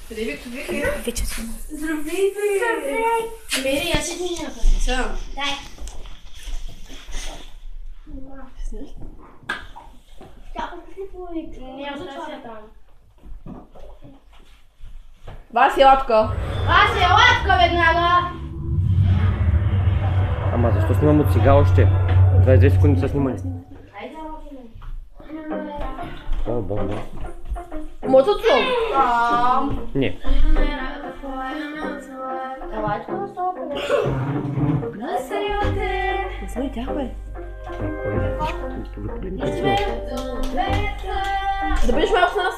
Привет. Вече сме. Здравейте! Мери, я си ти няма. Съм. Дай. Чакай, ти повика. Не, остася там. Васи, лапка. Вася, лапка веднага! Ама защо снимам от сега още? 22 секунди са снимали. Айде, лапка. О, бомба. Мотоцикл. Не. Елайчко на стопа. Не сме тях, бе. Да бъдеш малко с нас?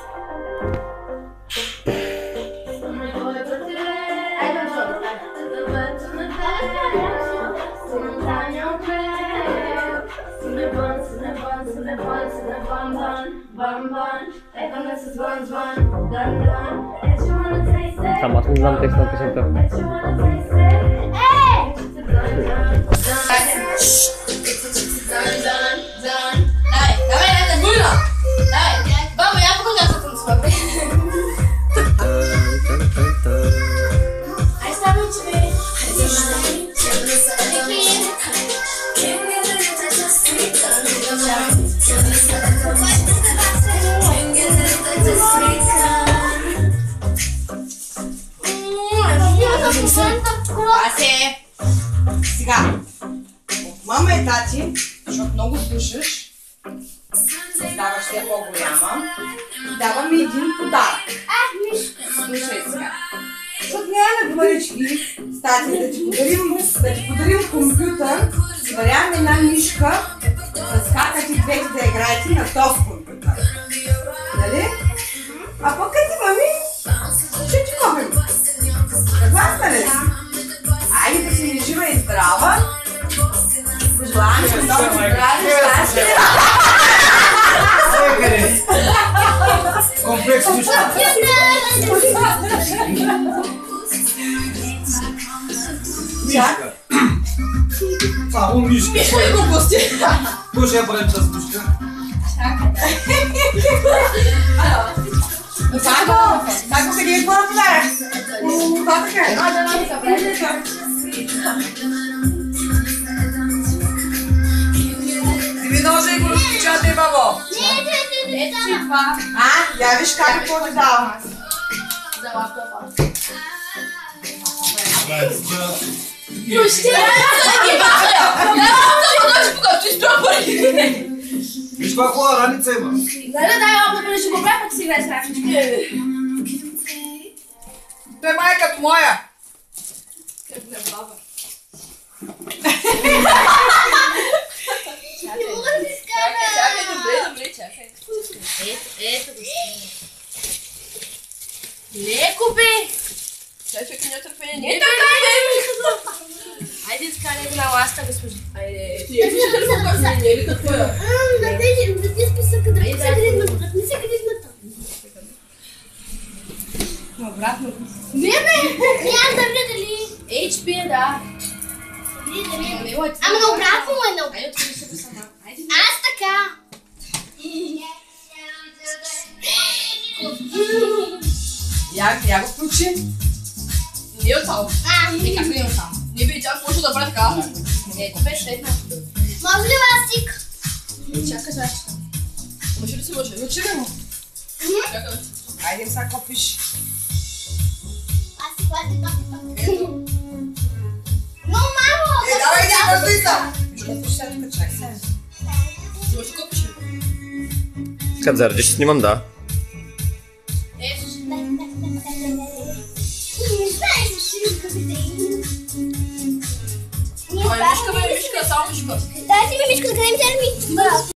Сам аз не знам текст на песента. Давай, это Нина! Давай, баба, я покажу, как танцевать. Ай, ставим тебе. Васе! Сега, от мама и тати, защото много слушаш, ставаш все по-голяма, даваме един подарък. Слушай сега. Защото нямаме парички с тати да ти подарим компютър, си даряваме една мишка, с какати двете да играете на този компютър. Нали? А пък като мами, ще ти купим. Съгласна ли си? Айде да си жива и здрава. Желаем ви много здраве, щастие. Секаре! Комплекс мишка. Мишка. Само мишка. Ой, глупости. Кой ще я правим с мишка? Како се ги платва? Как е? Ти ми ножи го разпечатай, бабо. Я виж как е по-дадава. За лаптопа. Виж каква хубава раница има. Дай лаптопа да ще го правя, пък си играй с рачички. Той май е като моя. Добре, чакай. Ето го си. Леко бе! Чакай, че не търпение. Не така! Айде изкарай го на ласта, госпожи. Айде, ти не е ли като твоя? Да ти списъка, да не се кризмата. Обратно. Не бе! Няма да видели. HP, да. Ама на обратно му е на обратно. Айде, отвори се го сама. Аз така. Я го включи. Не е оттам. Как не е оттам? Не бе, тя може да бъде така. Не, купеш една. Може ли ластик? Чакай, чакай. Може ли си може? Учи ли му? Чакай. Айде сега купиш. Ластик. Но, мамо! Давай, върви са! Ще сега тук, чакай сега. Ти може да купиш ли? Като заради ще снимам, да. Ай, мишка, само мишка. Дай си ми мишката, къде ми тя ми?